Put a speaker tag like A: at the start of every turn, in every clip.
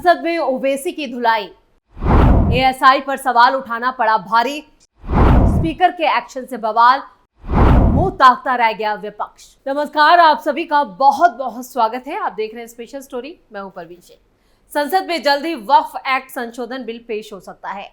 A: संसद में ओवैसी की धुलाई, एएसआई पर सवाल उठाना पड़ा भारी, स्पीकर के एक्शन से बवाल, मुंह ताकता रह गया विपक्ष। नमस्कार, आप सभी का बहुत बहुत स्वागत है। आप देख रहे हैं स्पेशल स्टोरी, मैं हूं परवीन शेख। संसद में जल्द ही वक्फ एक्ट संशोधन बिल पेश हो सकता है।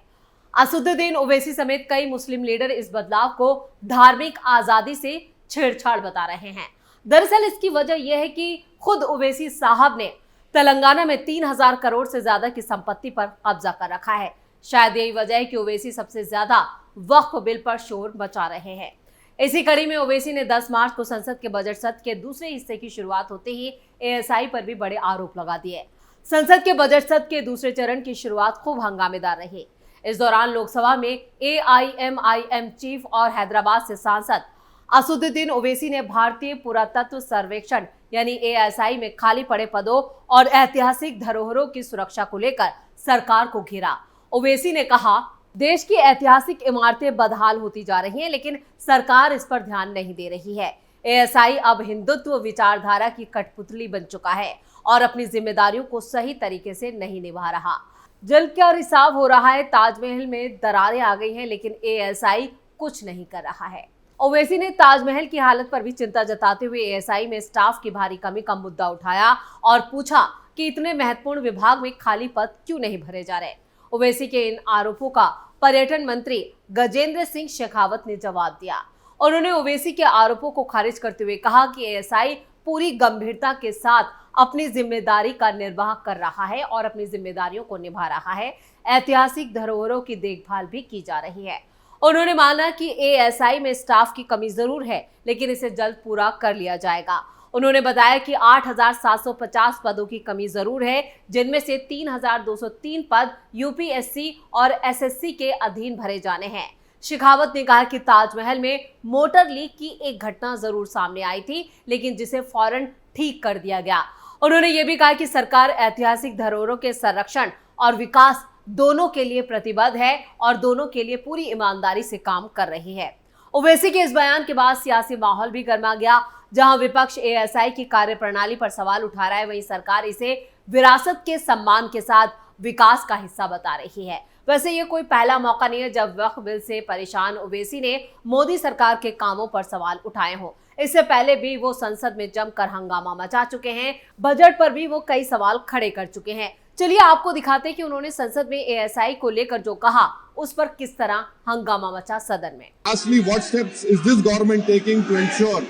A: असदुद्दीन ओवैसी समेत कई मुस्लिम लीडर इस बदलाव को धार्मिक आजादी से छेड़छाड़ बता रहे हैं। दरअसल इसकी वजह यह है कि खुद ओवैसी साहब ने तेलंगाना में 3000 करोड़ से ज्यादा की संपत्ति पर कब्जा कर रखा है। शायद यही वजह है कि ओवैसी सबसे ज्यादा वक्फ बिल पर शोर मचा रहे हैं। इसी कड़ी में ओवैसी ने 10 मार्च को संसद के बजट सत्र के दूसरे हिस्से की शुरुआत होते ही एएसआई पर भी बड़े आरोप लगा दिए। संसद के बजट सत्र के दूसरे चरण की शुरुआत खूब हंगामेदार रही। इस दौरान लोकसभा में एआईएमआईएम चीफ और हैदराबाद से सांसद असदुद्दीन ओवैसी ने भारतीय पुरातत्व सर्वेक्षण यानी एएसआई में खाली पड़े पदों और ऐतिहासिक धरोहरों की सुरक्षा को लेकर सरकार को घेरा। ओवैसी ने कहा, देश की ऐतिहासिक इमारतें बदहाल होती जा रही हैं, लेकिन सरकार इस पर ध्यान नहीं दे रही है। एएसआई अब हिंदुत्व विचारधारा की कठपुतली बन चुका है और अपनी जिम्मेदारियों को सही तरीके से नहीं निभा रहा। जल का रिसाव हो रहा है, ताजमहल में दरारें आ गई हैं, लेकिन एएसआई कुछ नहीं कर रहा है। ओवैसी ने ताजमहल की हालत पर भी चिंता जताते हुए एएसआई में स्टाफ की भारी कमी का मुद्दा उठाया और पूछा कि इतने महत्वपूर्ण विभाग में खाली पद क्यों नहीं भरे जा रहे। ओवैसी के इन आरोपों का पर्यटन मंत्री गजेंद्र सिंह शेखावत ने जवाब दिया। उन्होंने ओवैसी के आरोपों को खारिज करते हुए कहा कि एएसआई पूरी गंभीरता के साथ अपनी जिम्मेदारी का निर्वाह कर रहा है और अपनी जिम्मेदारियों को निभा रहा है। ऐतिहासिक धरोहरों की देखभाल भी की जा रही है। उन्होंने माना कि एएसआई में स्टाफ की कमी जरूर है, लेकिन इसे जल्द पूरा कर लिया जाएगा। उन्होंने बताया कि 8750 पदों की कमी जरूर है, जिनमें से 3203 पद यूपीएससी और एसएससी के अधीन भरे जाने हैं। शेखावत ने कहा कि ताजमहल में मोटर लीक की एक घटना जरूर सामने आई थी, लेकिन जिसे फौरन ठीक कर दिया गया। उन्होंने ये भी कहा कि सरकार ऐतिहासिक धरोहरों के संरक्षण और विकास दोनों के लिए प्रतिबद्ध है और दोनों के लिए पूरी ईमानदारी से काम कर रही है। ओवैसी के इस बयान के बाद सियासी माहौल भी गर्मा गया। जहां विपक्ष एएसआई की कार्यप्रणाली पर सवाल उठा रहा है, वहीं सरकार इसे विरासत के सम्मान के साथ विकास का हिस्सा बता रही है। वैसे ये कोई पहला मौका नहीं है जब वक्फ बिल से परेशान ओवैसी ने मोदी सरकार के कामों पर सवाल उठाए हों। इससे पहले भी वो संसद में जमकर हंगामा मचा चुके हैं। बजट पर भी वो कई सवाल खड़े कर चुके हैं। चलिए आपको दिखाते हैं कि उन्होंने संसद में एएसआई को लेकर जो कहा, उस पर किस तरह हंगामा मचा सदन में।
B: Lastly, what steps is this government taking to ensure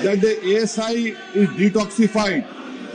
B: that the ASI is detoxified?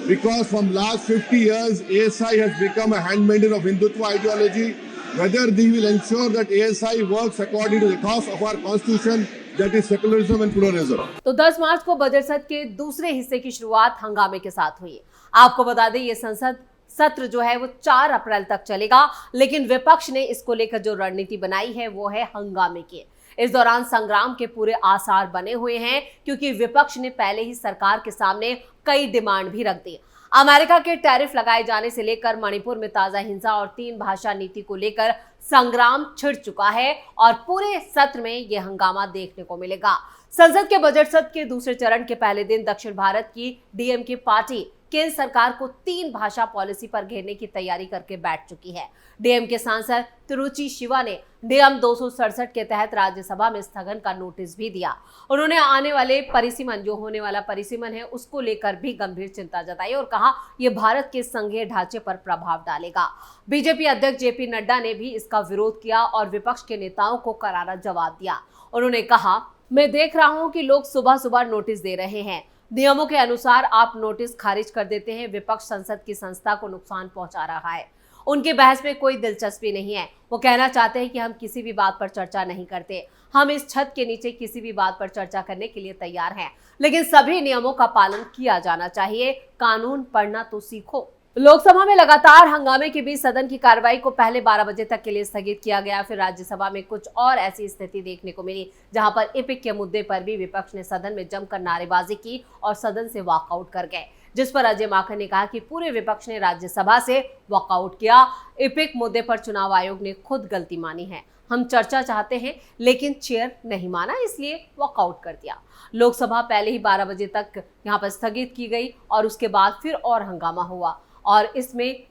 B: Because from last 50 years, ASI has become a handmaiden of Hindutva ideology. Whether they will ensure that ASI works according to the ethos of our constitution, that is secularism and pluralism.
A: तो 10 मार्च को budget सत्र के दूसरे हिस्से की शुरुआत हंगामे के साथ हुई। आपको बता दें, ये संसद सत्र जो है वो 4 अप्रैल तक चलेगा, लेकिन विपक्ष ने इसको लेकर जो रणनीति बनाई है वो है हंगामे की। इस दौरान संग्राम के पूरे आसार बने हुए हैं, क्योंकि विपक्ष ने पहले ही सरकार के सामने कई डिमांड भी रख दी। अमेरिका के टैरिफ लगाए जाने से लेकर मणिपुर में ताजा हिंसा और 3 भाषा नीति को लेकर संग्राम छिड़ चुका है और पूरे सत्र में यह हंगामा देखने को मिलेगा। संसद के बजट सत्र के दूसरे चरण के पहले दिन दक्षिण भारत की डीएमके पार्टी केंद्र सरकार को 3 भाषा पॉलिसी पर घेरने की तैयारी करके बैठ चुकी है। डीएमके सांसद तिरुचि शिवा ने नियम 267 के तहत राज्यसभा में स्थगन का नोटिस भी दिया। उन्होंने आने वाले परिसीमन, जो होने वाला परिसीमन है, उसको लेकर भी गंभीर चिंता जताई और कहा यह भारत के संघीय ढांचे पर प्रभाव डालेगा। बीजेपी अध्यक्ष जेपी नड्डा ने भी इसका विरोध किया और विपक्ष के नेताओं को करारा जवाब दिया। उन्होंने कहा, मैं देख रहा हूं कि लोग सुबह सुबह नोटिस दे रहे हैं। नियमों के अनुसार आप नोटिस खारिज कर देते हैं। विपक्ष संसद की संस्था को नुकसान पहुंचा रहा है। उनकी बहस में कोई दिलचस्पी नहीं है। वो कहना चाहते हैं कि हम किसी भी बात पर चर्चा नहीं करते। हम इस छत के नीचे किसी भी बात पर चर्चा करने के लिए तैयार हैं, लेकिन सभी नियमों का पालन किया जाना चाहिए। कानून पढ़ना तो सीखो। लोकसभा में लगातार हंगामे के बीच सदन की कार्रवाई को पहले 12 बजे तक के लिए स्थगित किया गया। फिर राज्यसभा में कुछ और ऐसी स्थिति देखने को मिली, जहां पर एपिक के मुद्दे पर भी विपक्ष ने सदन में जमकर नारेबाजी की और सदन से वॉकआउट कर गए, जिस पर अजय माकन ने कहा कि पूरे विपक्ष ने राज्यसभा से वॉकआउट किया। एपिक मुद्दे पर चुनाव आयोग ने खुद गलती मानी है। हम चर्चा चाहते हैं, लेकिन चेयर नहीं माना, इसलिए वॉकआउट कर दिया। लोकसभा पहले ही 12 बजे तक यहाँ पर स्थगित की गई और उसके बाद फिर और हंगामा हुआ और इसमें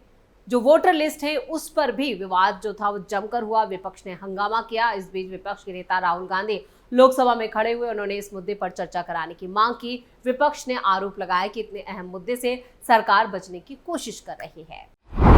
A: जो वोटर लिस्ट है उस पर भी विवाद जो था वो जमकर हुआ। विपक्ष ने हंगामा किया। इस बीच विपक्ष के नेता राहुल गांधी लोकसभा में खड़े हुए। उन्होंने इस मुद्दे पर चर्चा कराने की मांग की। विपक्ष ने आरोप लगाया कि इतने अहम मुद्दे से सरकार बचने की कोशिश कर रही है।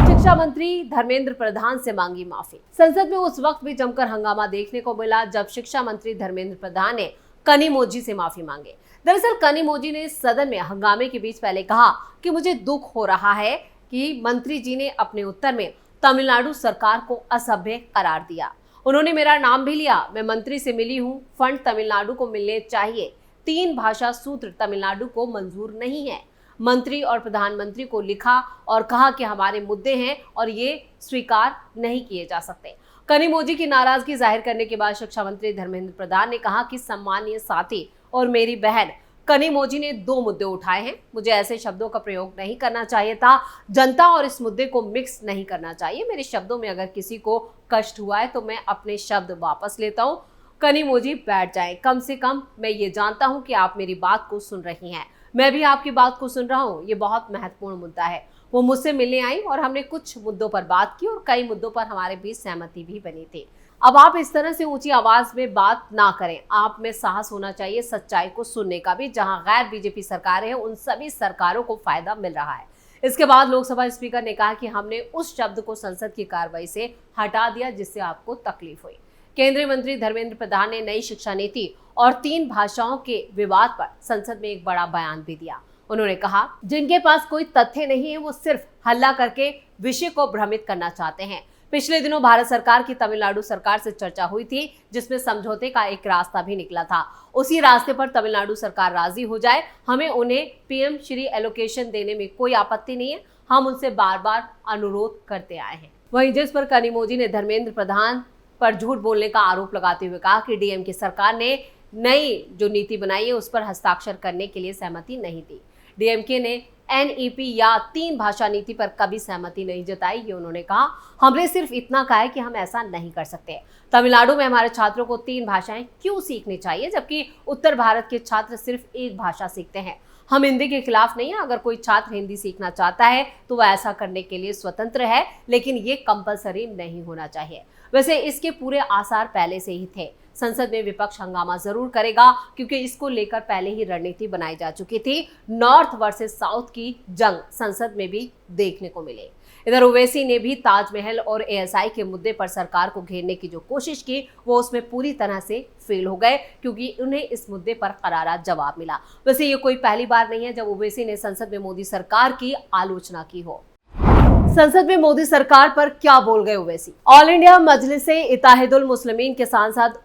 A: शिक्षा मंत्री धर्मेंद्र प्रधान से मांगी माफी। संसद में उस वक्त भी जमकर हंगामा देखने को मिला जब शिक्षा मंत्री धर्मेंद्र प्रधान ने कनिमोझी से माफी मांगी। दरअसल कनिमोझी ने सदन में हंगामे के बीच पहले कहा कि मुझे दुख हो रहा है कि मंत्री जी ने अपने उत्तर में तमिलनाडु सरकार को असभ्य करार दिया। उन्होंने मेरा नाम भी लिया। मैं मंत्री से मिली हूं। फंड तमिलनाडु को मिलने चाहिए। 3 भाषा सूत्र तमिलनाडु को मंजूर नहीं है। मंत्री और प्रधानमंत्री को लिखा और कहा कि हमारे मुद्दे हैं और ये स्वीकार नहीं किए जा सकते। कनिमोझी की नाराजगी जाहिर करने के बाद शिक्षा मंत्री धर्मेंद्र प्रधान ने कहा कि सम्मानीय साथी और मेरी बहन कनिमोझी ने 2 मुद्दे उठाए हैं। मुझे ऐसे शब्दों का प्रयोग नहीं करना चाहिए था। जनता और इस मुद्दे को मिक्स नहीं करना चाहिए। मेरे शब्दों में अगर किसी को कष्ट हुआ है तो मैं अपने शब्द वापस लेता हूँ। कनिमोझी बैठ जाए। कम से कम मैं ये जानता हूँ कि आप मेरी बात को सुन रही हैं। मैं भी आपकी बात को सुन रहा हूँ। ये बहुत महत्वपूर्ण मुद्दा है। वो मुझसे मिलने आई और हमने कुछ मुद्दों पर बात की और कई मुद्दों पर हमारे बीच सहमति भी बनी थी। अब आप इस तरह से ऊंची आवाज में बात ना करें। आप में साहस होना चाहिए सच्चाई को सुनने का भी। जहां गैर बीजेपी सरकारें हैं उन सभी सरकारों को फायदा मिल रहा है। इसके बाद लोकसभा स्पीकर ने कहा कि हमने उस शब्द को संसद की कार्रवाई से हटा दिया जिससे आपको तकलीफ हुई। केंद्रीय मंत्री धर्मेंद्र प्रधान ने नई शिक्षा नीति और 3 भाषाओं के विवाद पर संसद में एक बड़ा बयान भी दिया। उन्होंने कहा जिनके पास कोई तथ्य नहीं है वो सिर्फ हल्ला करके विषय को भ्रमित करना चाहते हैं। पिछले दिनों भारत सरकार की तमिलनाडु सरकार से चर्चा हुई थी जिसमें समझौते का एक रास्ता भी निकला था। उसी रास्ते पर तमिलनाडु सरकार राजी हो जाए। हमें उन्हें पीएम श्री एलोकेशन देने में कोई आपत्ति नहीं है। हम उनसे बार बार अनुरोध करते आए हैं। वहीं जिस पर कनिमोझी ने धर्मेंद्र प्रधान पर झूठ बोलने का आरोप लगाते हुए कहा कि डीएमके सरकार ने नई जो नीति बनाई है उस पर हस्ताक्षर करने के लिए सहमति नहीं दी। डीएमके ने एनईपी या 3 भाषा नीति पर कभी सहमति नहीं जताई। ये उन्होंने कहा। हमने सिर्फ इतना कहा है कि हम ऐसा नहीं कर सकते। तमिलनाडु में हमारे छात्रों को 3 भाषाएं क्यों सीखनी चाहिए जबकि उत्तर भारत के छात्र सिर्फ एक भाषा सीखते हैं। हम हिंदी के खिलाफ नहीं है। अगर कोई छात्र हिंदी सीखना चाहता है तो वह ऐसा करने के लिए स्वतंत्र है, लेकिन ये कंपलसरी नहीं होना चाहिए। वैसे इसके पूरे आसार पहले से ही थे। संसद में विपक्ष हंगामा जरूर करेगा क्योंकि इसको लेकर पहले ही रणनीति बनाई जा चुकी थी। नॉर्थ वर्सेस साउथ की जंग संसद में भी देखने को मिले। इधर ओवैसी ने भी ताजमहल और एएसआई के मुद्दे पर सरकार को घेरने की जो कोशिश की वो उसमें पूरी तरह से फेल हो गए क्योंकि उन्हें इस मुद्दे पर करारा जवाब मिला। वैसे ये कोई पहली बार नहीं है जब ओवैसी ने संसद में मोदी सरकार की आलोचना की हो। संसद में मोदी सरकार पर क्या बोल गए ओवैसी। ऑल इंडिया मजलिसे इत्तेहादुल मुस्लिमीन के सांसद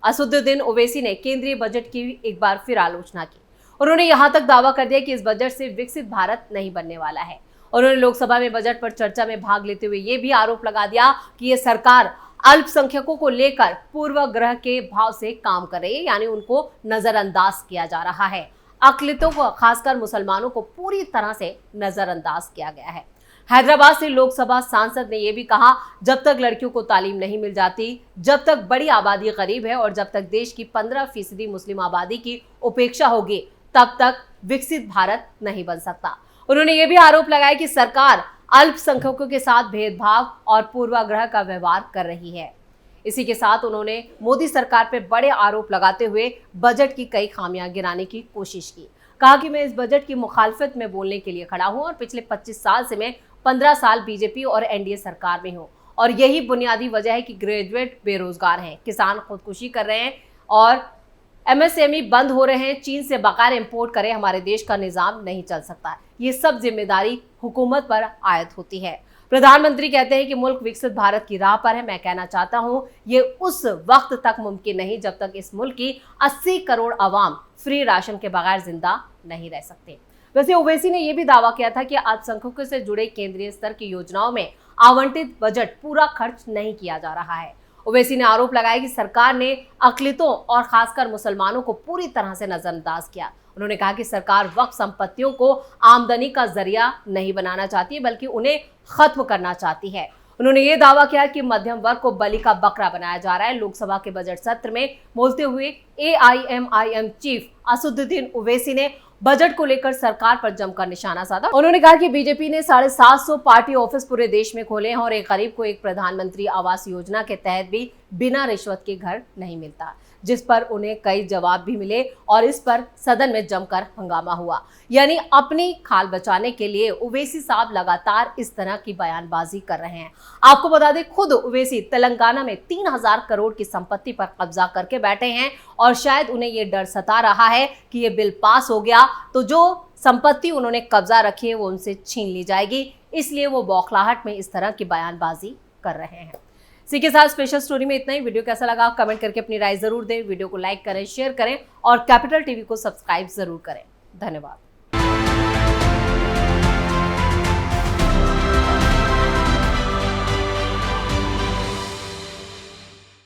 A: असदुद्दीन ओवैसी ने केंद्रीय बजट की एक बार फिर आलोचना की। उन्होंने यहां तक दावा कर दिया कि इस बजट से विकसित भारत नहीं बनने वाला है। उन्होंने लोकसभा में बजट पर चर्चा में भाग लेते हुए ये भी आरोप लगा दिया कि ये सरकार अल्पसंख्यकों को लेकर पूर्वाग्रह के भाव से काम कर रही है, यानी उनको नजरअंदाज किया जा रहा है। अकलितों को, खासकर मुसलमानों को पूरी तरह से नजरअंदाज किया गया है। हैदराबाद से लोकसभा सांसद ने यह भी कहा जब तक लड़कियों को तालीम नहीं मिल जाती, जब तक बड़ी आबादी गरीब है और जब तक देश की 15% मुस्लिम आबादी की उपेक्षा होगी तब तक विकसित भारत नहीं बन सकता। उन्होंने ये भी आरोप लगाया कि सरकार अल्पसंख्यकों के साथ भेदभाव और पूर्वाग्रह का व्यवहार कर रही है। इसी के साथ उन्होंने मोदी सरकार पर बड़े आरोप लगाते हुए बजट की कई खामियां गिनाने की कोशिश की। कहा कि मैं इस बजट की मुखालफत में बोलने के लिए खड़ा हूं और पिछले 25 साल से मैं 15 साल बीजेपी और एनडीए सरकार में हूं और यही बुनियादी वजह है कि ग्रेजुएट बेरोजगार हैं, किसान खुदकुशी कर रहे हैं और एमएसएमई बंद हो रहे हैं। चीन से बगैर इंपोर्ट करे हमारे देश का निजाम नहीं चल सकता। ये सब जिम्मेदारी हुकूमत पर आयद होती है। प्रधानमंत्री कहते हैं कि मुल्क विकसित भारत की राह पर है। मैं कहना चाहता हूं ये उस वक्त तक मुमकिन नहीं जब तक इस मुल्क की 80 करोड़ अवाम फ्री राशन के बगैर जिंदा नहीं रह सकते। वैसे ओवैसी ने यह भी दावा किया था कि अल्पसंख्यकों से जुड़े केंद्रीय स्तर की योजनाओं में आवंटित बजट पूरा खर्च नहीं किया जा रहा है। ओवैसी ने आरोप लगाया कि सरकार ने अकलितों और खासकर मुसलमानों को पूरी तरह से नजरअंदाज किया। उन्होंने कहा कि सरकार वक्फ संपत्तियों को आमदनी का जरिया नहीं बनाना चाहती है बल्कि उन्हें खत्म करना चाहती है। उन्होंने ये दावा किया कि मध्यम वर्ग को बलि का बकरा बनाया जा रहा है। लोकसभा के बजट सत्र में बोलते हुए एआईएमआईएम चीफ असदुद्दीन ओवैसी ने बजट को लेकर सरकार पर जमकर निशाना साधा। उन्होंने कहा कि बीजेपी ने 750 पार्टी ऑफिस पूरे देश में खोले हैं और एक गरीब को एक प्रधानमंत्री आवास योजना के तहत भी बिना रिश्वत के घर नहीं मिलता, जिस पर उन्हें कई जवाब भी मिले और इस पर सदन में जमकर हंगामा हुआ। यानी अपनी खाल बचाने के लिए ओवैसी साहब लगातार इस तरह की बयानबाजी कर रहे हैं। आपको बता दें, खुद ओवैसी तेलंगाना में 3000 करोड़ की संपत्ति पर कब्जा करके बैठे हैं और शायद उन्हें यह डर सता रहा है कि ये बिल पास हो गया तो जो संपत्ति उन्होंने कब्जा रखी है वो उनसे छीन ली जाएगी, इसलिए वो बौखलाहट में इस तरह की बयानबाजी कर रहे हैं। इसी के साथ स्पेशल स्टोरी में इतना ही। वीडियो कैसा लगा कमेंट करके अपनी राय जरूर दें। वीडियो को लाइक करें, शेयर करें और कैपिटल टीवी को सब्सक्राइब जरूर करें। धन्यवाद।